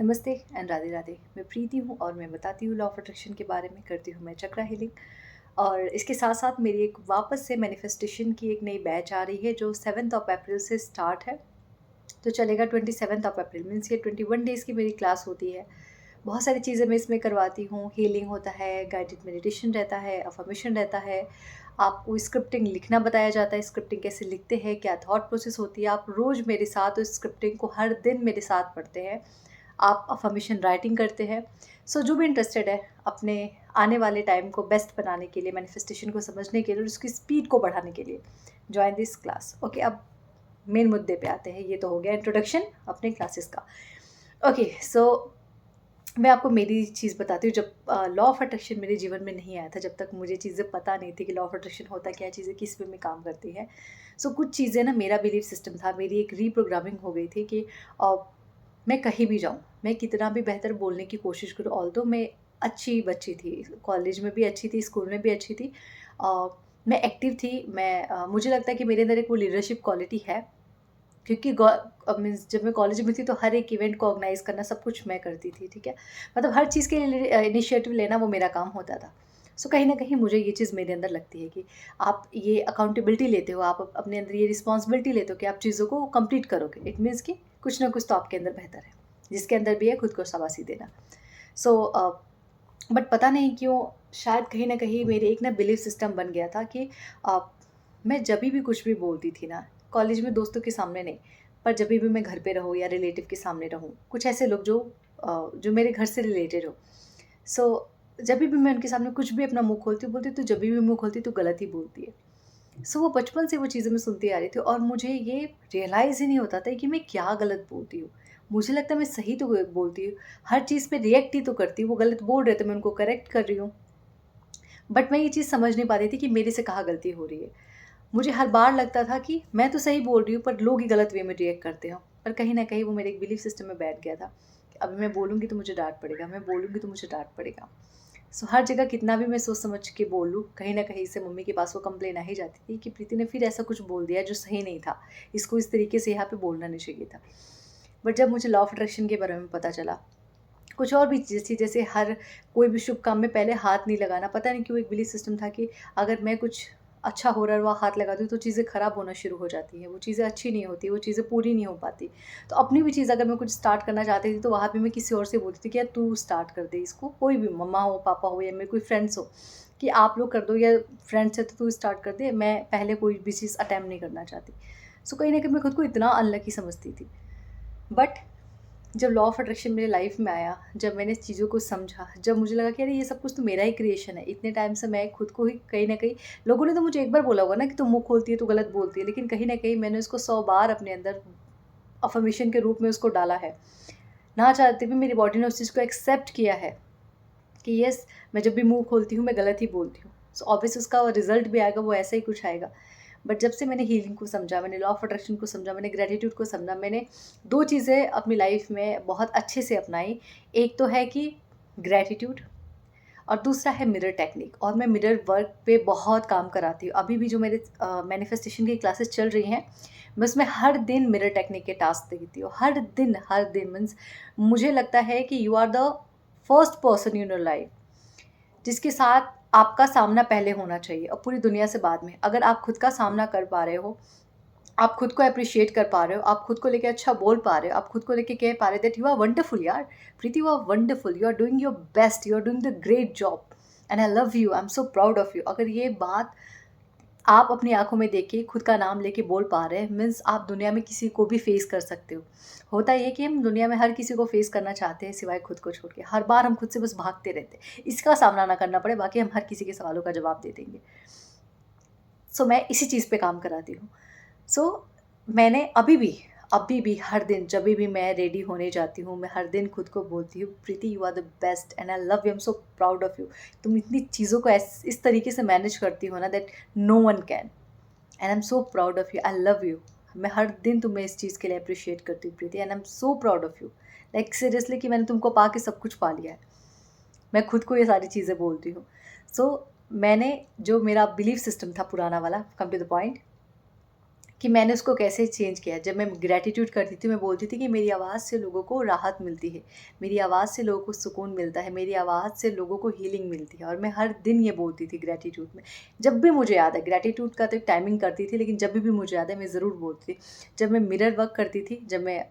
नमस्ते एंड राधे राधे। मैं प्रीति हूँ और मैं बताती हूँ लॉ ऑफ अट्रैक्शन के बारे में, करती हूँ मैं चक्रा हीलिंग। और इसके साथ साथ मेरी एक वापस से मैनिफेस्टेशन की एक नई बैच आ रही है जो 7 अप्रैल से स्टार्ट है। तो चलेगा 27 अप्रैल, मीन्स ये 21 डेज़ की मेरी क्लास होती है। बहुत सारी चीज़ें मैं इसमें करवाती हूँ। हीलिंग होता है, गाइडेड मेडिटेशन रहता है, अफर्मेशन रहता है। आपको स्क्रिप्टिंग लिखना बताया जाता है, स्क्रिप्टिंग कैसे लिखते हैं, क्या थॉट प्रोसेस होती है। आप रोज़ मेरे साथ उस स्क्रिप्टिंग को हर दिन मेरे साथ पढ़ते हैं। आप अफर्मेशन राइटिंग करते हैं। सो जो भी इंटरेस्टेड है अपने आने वाले टाइम को बेस्ट बनाने के लिए, मैनिफेस्टेशन को समझने के लिए और उसकी स्पीड को बढ़ाने के लिए, जॉइन दिस क्लास। ओके, अब मेन मुद्दे पे आते हैं। ये तो हो गया इंट्रोडक्शन अपने क्लासेस का। ओके, सो मैं आपको मेरी चीज़ बताती हूँ। जब लॉ ऑफ अट्रैक्शन मेरे जीवन में नहीं आया था, जब तक मुझे चीज़ें पता नहीं थी कि लॉ ऑफ अट्रैक्शन होता क्या है, चीज़ें किस वे में काम करती हैं। सो कुछ चीज़ें ना, मेरा बिलीफ सिस्टम था, मेरी एक रीप्रोग्रामिंग हो गई थी कि अ, मैं कहीं भी जाऊँ, मैं कितना भी बेहतर बोलने की कोशिश करूँ, ऑल्दो मैं अच्छी बच्ची थी, कॉलेज में भी अच्छी थी, स्कूल में भी अच्छी थी। अ, मैं एक्टिव थी, मुझे लगता है कि मेरे अंदर एक वो लीडरशिप क्वालिटी है। क्योंकि मीन्स जब मैं कॉलेज में थी तो हर एक इवेंट को ऑर्गेनाइज़ करना सब कुछ मैं करती थी, ठीक है? मतलब हर चीज़ के लिए इनिशिएटिव लेना वो मेरा काम होता था। सो कहीं न कहीं मुझे ये चीज़ मेरे अंदर लगती है कि आप ये अकाउंटेबिलिटी लेते हो, आप अपने अंदर ये रिस्पॉन्सिबिलिटी लेते हो कि आप चीज़ों को कंप्लीट करोगे। इट मीन्स कि कुछ ना कुछ तो आपके अंदर बेहतर है, जिसके अंदर भी है खुद को शाबाशी देना। सो बट पता नहीं क्यों, शायद कहीं न कहीं मेरे एक ना बिलीफ सिस्टम बन गया था कि अ, मैं जभी भी कुछ भी बोलती थी ना, कॉलेज में दोस्तों के सामने नहीं, पर जभी भी मैं घर पे रहूँ या रिलेटिव के सामने रहूँ, कुछ ऐसे लोग जो मेरे घर से रिलेटेड हो। सो जभी भी मैं उनके सामने कुछ भी अपना मुँह खोलती हूँ, बोलती, "तू जभी भी मुँह खोलती है, तू गलत ही बोलती है।" सो वो बचपन से वो चीज़ें मैं सुनती आ रही थी और मुझे ये रियलाइज़ ही नहीं होता था कि मैं क्या गलत बोलती हूँ। मुझे लगता है मैं सही तो बोलती हूँ, हर चीज़ पे रिएक्ट ही तो करती हूँ, वो गलत बोल रहे थे मैं उनको करेक्ट कर रही हूँ। बट मैं ये चीज़ समझ नहीं पाती थी कि मेरे से कहाँ गलती हो रही है। मुझे हर बार लगता था कि मैं तो सही बोल रही हूँ पर लोग ही गलत वे में रिएक्ट करते हो। पर कहीं न कहीं वो मेरे एक बिलीफ सिस्टम में बैठ गया था कि अभी मैं बोलूँगी तो मुझे डाँट पड़ेगा, मैं बोलूँगी तो मुझे डाँट पड़ेगा। सो हर जगह कितना भी मैं सोच समझ के बोल लूँ, कहीं न कहीं से मम्मी के पास वो कंप्लेन आ ही जाती थी कि प्रीति ने फिर ऐसा कुछ बोल दिया जो सही नहीं था। इसको इस तरीके से यहाँ पे बोलना नहीं चाहिए था। बट जब मुझे लॉ ऑफ अट्रैक्शन के बारे में पता चला, कुछ और भी चीज़ थी, जैसे हर कोई भी शुभ काम में पहले हाथ नहीं लगाना। पता नहीं क्यों एक बिलीफ सिस्टम था कि अगर मैं कुछ अच्छा हो रहा है और वहाँ हाथ लगा दूँ तो चीज़ें ख़राब होना शुरू हो जाती हैं, वो चीज़ें अच्छी नहीं होती, वो चीज़ें पूरी नहीं हो पाती। तो अपनी भी चीज़ अगर मैं कुछ स्टार्ट करना चाहती थी तो वहाँ पे मैं किसी और से बोलती थी कि यार तू स्टार्ट कर दे इसको, कोई भी, मम्मा हो, पापा हो या मेरे कोई फ्रेंड्स हो, कि आप लोग कर दो, या फ्रेंड्स है तो तू स्टार्ट कर दे, मैं पहले कोई भी चीज़ अटेम्प्ट नहीं करना चाहती। सो कहीं न कहीं मैं खुद को इतना अनलकी समझती थी। बट जब लॉ ऑफ अट्रैक्शन मेरे लाइफ में आया, जब मैंने इस चीज़ों को समझा, जब मुझे लगा कि अरे ये सब कुछ तो मेरा ही क्रिएशन है, इतने टाइम से मैं खुद को ही कहीं न कहीं, लोगों ने तो मुझे एक बार बोला होगा ना कि तुम मुँह खोलती है तो गलत बोलती है, लेकिन कहीं न कहीं मैंने उसको 100 बार अपने अंदर अफ़र्मेशन के रूप में उसको डाला है। ना चाहते भी मेरी बॉडी ने उस चीज़ को एक्सेप्ट किया है कि येस, मैं जब भी मुँह खोलती हूँ मैं गलत ही बोलती हूँ। सो ऑब्वियस उसका रिज़ल्ट भी आएगा, वो ऐसा ही कुछ आएगा। बट जब से मैंने हीलिंग को समझा, मैंने लॉ ऑफ अट्रैक्शन को समझा, मैंने ग्रैटिट्यूड को समझा, मैंने 2 चीज़ें अपनी लाइफ़ में बहुत अच्छे से अपनाई। एक तो है कि ग्रैटिट्यूड, और दूसरा है मिरर टेक्निक, और मैं मिरर वर्क पे बहुत काम कराती हूँ। अभी भी जो मेरे मैनिफेस्टेशन की क्लासेस चल रही हैं, मैं उसमें हर दिन मिरर टेक्निक के टास्क देती हूँ। हर दिन मीन्स मुझे लगता है कि you are the first person in your life जिसके साथ आपका सामना पहले होना चाहिए और पूरी दुनिया से बाद में। अगर आप खुद का सामना कर पा रहे हो, आप खुद को एप्रिशिएट कर पा रहे हो, आप खुद को लेके अच्छा बोल पा रहे हो, आप खुद को लेके कह पा रहे हो दैट यू आर वंडरफुल यार, Preeti you are wonderful, you are doing your best, you are doing the great job and I love you, I am so proud of you. अगर ये बात आप अपनी आँखों में देख के खुद का नाम लेके बोल पा रहे हैं, मीन्स आप दुनिया में किसी को भी फेस कर सकते हो। होता ये है कि हम दुनिया में हर किसी को फेस करना चाहते हैं सिवाय खुद को छोड़ के। हर बार हम खुद से बस भागते रहते हैं। इसका सामना ना करना पड़े, बाकी हम हर किसी के सवालों का जवाब दे देंगे। सो मैं इसी चीज़ पे काम कराती हूँ। सो मैंने अभी भी हर दिन जभी भी मैं रेडी होने जाती हूँ, मैं हर दिन खुद को बोलती हूँ, Preeti you are the best and I love you, I am so proud of you. तुम इतनी चीज़ों को इस तरीके से मैनेज करती हो ना that no one can, and I am so proud of you, I love you. मैं हर दिन तुम्हें इस चीज़ के लिए अप्रिशिएट करती हूँ Preeti, and I am so proud of you. Like seriously कि मैंने तुमको पा के सब कुछ पा लिया है। मैं खुद को ये सारी चीज़ें बोलती हूँ। सो मैंने जो मेरा बिलीफ सिस्टम था पुराना वाला, कम टू द पॉइंट, कि मैंने उसको कैसे चेंज किया। जब मैं ग्रैटिट्यूड करती थी, मैं बोलती थी कि मेरी आवाज़ से लोगों को राहत मिलती है, मेरी आवाज़ से लोगों को सुकून मिलता है, मेरी आवाज़ से लोगों को हीलिंग मिलती है, और मैं हर दिन ये बोलती थी ग्रैटिट्यूड में। जब भी मुझे याद है, ग्रैटिट्यूड का तो एक टाइमिंग करती थी, लेकिन जब भी मुझे याद है मैं ज़रूर बोलती थी। जब मैं मिरर वर्क करती थी, जब मैं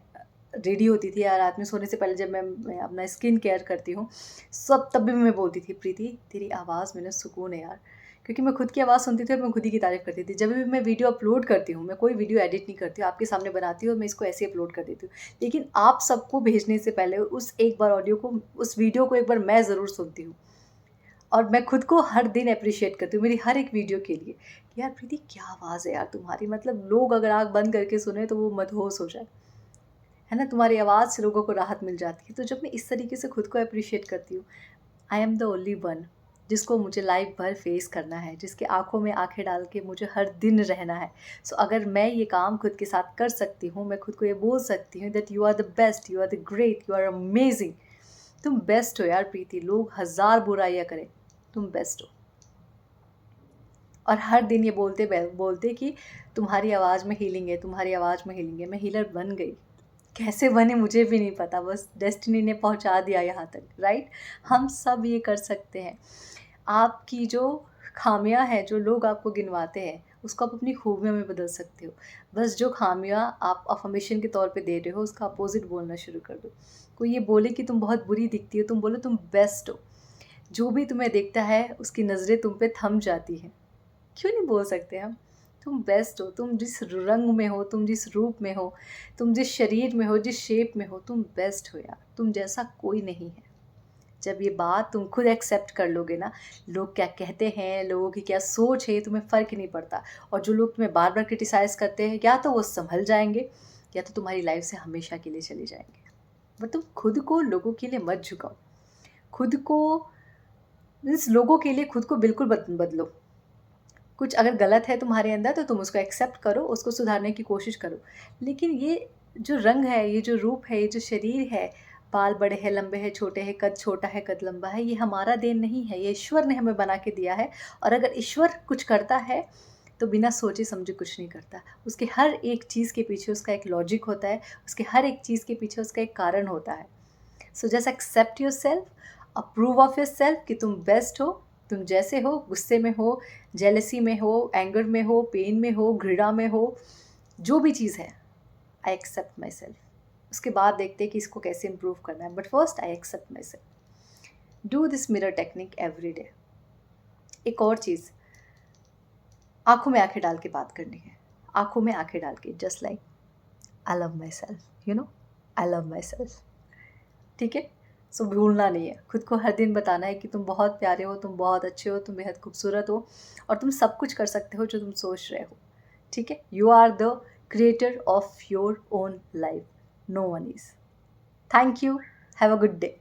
रेडी होती थी या रात में सोने से पहले जब मैं अपना स्किन केयर करती हूँ, सब तब भी मैं बोलती थी, प्रीति तेरी आवाज़ में ना सुकून है यार। क्योंकि मैं खुद की आवाज़ सुनती थी और मैं खुद ही की तारीफ़ करती थी। जब भी मैं वीडियो अपलोड करती हूँ, मैं कोई वीडियो एडिट नहीं करती हूँ, आपके सामने बनाती हूँ और मैं इसको ऐसे ही अपलोड कर देती हूँ। लेकिन आप सबको भेजने से पहले उस एक बार ऑडियो को, उस वीडियो को एक बार मैं ज़रूर सुनती हूँ। और मैं खुद को हर दिन एप्रिशिएट करती हूँ मेरी हर एक वीडियो के लिए कि यार प्रीति क्या आवाज़ है यार तुम्हारी, मतलब लोग अगर आँख बंद करके सुने तो वो मदहोश हो जाए, है ना? तुम्हारी आवाज़ से लोगों को राहत मिल जाती है। तो जब मैं इस तरीके से खुद को एप्रिशिएट करती हूँ, I am the only one जिसको मुझे लाइफ भर फेस करना है, जिसके आँखों में आँखें डाल के मुझे हर दिन रहना है। सो अगर मैं ये काम खुद के साथ कर सकती हूँ, मैं खुद को ये बोल सकती हूँ that you are the best, you are the great, you are amazing. तुम बेस्ट हो यार प्रीति, लोग हज़ार बुराइयाँ करें, तुम बेस्ट हो। और हर दिन ये बोलते बोलते कि तुम्हारी आवाज़ में हीलिंग है, तुम्हारी आवाज़ में हीलिंग है। मैं हीलर बन गई। कैसे बने मुझे भी नहीं पता, बस डेस्टिनी ने पहुंचा दिया यहाँ तक, राइट? हम सब ये कर सकते हैं। आपकी जो खामियां हैं, जो लोग आपको गिनवाते हैं, उसको आप अपनी खूबियों में बदल सकते हो। बस जो खामियां आप अफर्मेशन के तौर पे दे रहे हो, उसका अपोजिट बोलना शुरू कर दो। कोई ये बोले कि तुम बहुत बुरी दिखती हो, तुम बोलो तुम बेस्ट हो। जो भी तुम्हें देखता है उसकी नज़रें तुम पे थम जाती हैं। क्यों नहीं बोल सकते हम? तुम बेस्ट हो, तुम जिस रंग में हो, तुम जिस रूप में हो, तुम जिस शरीर में हो, जिस शेप में हो, तुम बेस्ट हो यार, तुम जैसा कोई नहीं है। जब ये बात तुम खुद एक्सेप्ट कर लोगे ना, लोग क्या कहते हैं, लोगों की क्या सोच है, तुम्हें फ़र्क ही नहीं पड़ता। और जो लोग तुम्हें बार बार क्रिटिसाइज़ करते हैं, या तो वो संभल जाएंगे या तो तुम्हारी लाइफ से हमेशा के लिए चले जाएंगे। बट तुम खुद को लोगों के लिए मत झुकाओ। खुद को मीन्स लोगों के लिए खुद को बिल्कुल बदलो। कुछ अगर गलत है तुम्हारे अंदर तो तुम उसको एक्सेप्ट करो, उसको सुधारने की कोशिश करो। लेकिन ये जो रंग है, ये जो रूप है, ये जो शरीर है, बाल बड़े हैं, लंबे हैं, छोटे हैं, कद छोटा है, कद लंबा है, ये हमारा देन नहीं है, ये ईश्वर ने हमें बना के दिया है। और अगर ईश्वर कुछ करता है तो बिना सोचे समझे कुछ नहीं करता। उसके हर एक चीज़ के पीछे उसका एक लॉजिक होता है, उसके हर एक चीज़ के पीछे उसका एक कारण होता है। So just accept yourself, approve of yourself कि तुम बेस्ट हो, तुम जैसे हो, गुस्से में हो, जेलसी में हो, एंगर में हो, पेन में हो, घृणा में हो, जो भी चीज़ है, आई एक्सेप्ट माई सेल्फ। उसके बाद देखते हैं कि इसको कैसे इम्प्रूव करना है, but first I accept myself. Do this mirror technique every day. एक और चीज़, आंखों में आंखें डाल के बात करनी है, आंखों में आंखें डाल के, just like I love my self, you know, I love my self. ठीक है? सो भूलना नहीं है, खुद को हर दिन बताना है कि तुम बहुत प्यारे हो, तुम बहुत अच्छे हो, तुम बेहद खूबसूरत हो, और तुम सब कुछ कर सकते हो जो तुम सोच रहे हो। ठीक है? You are the creator of your own life, no one is. Thank you, have a good day.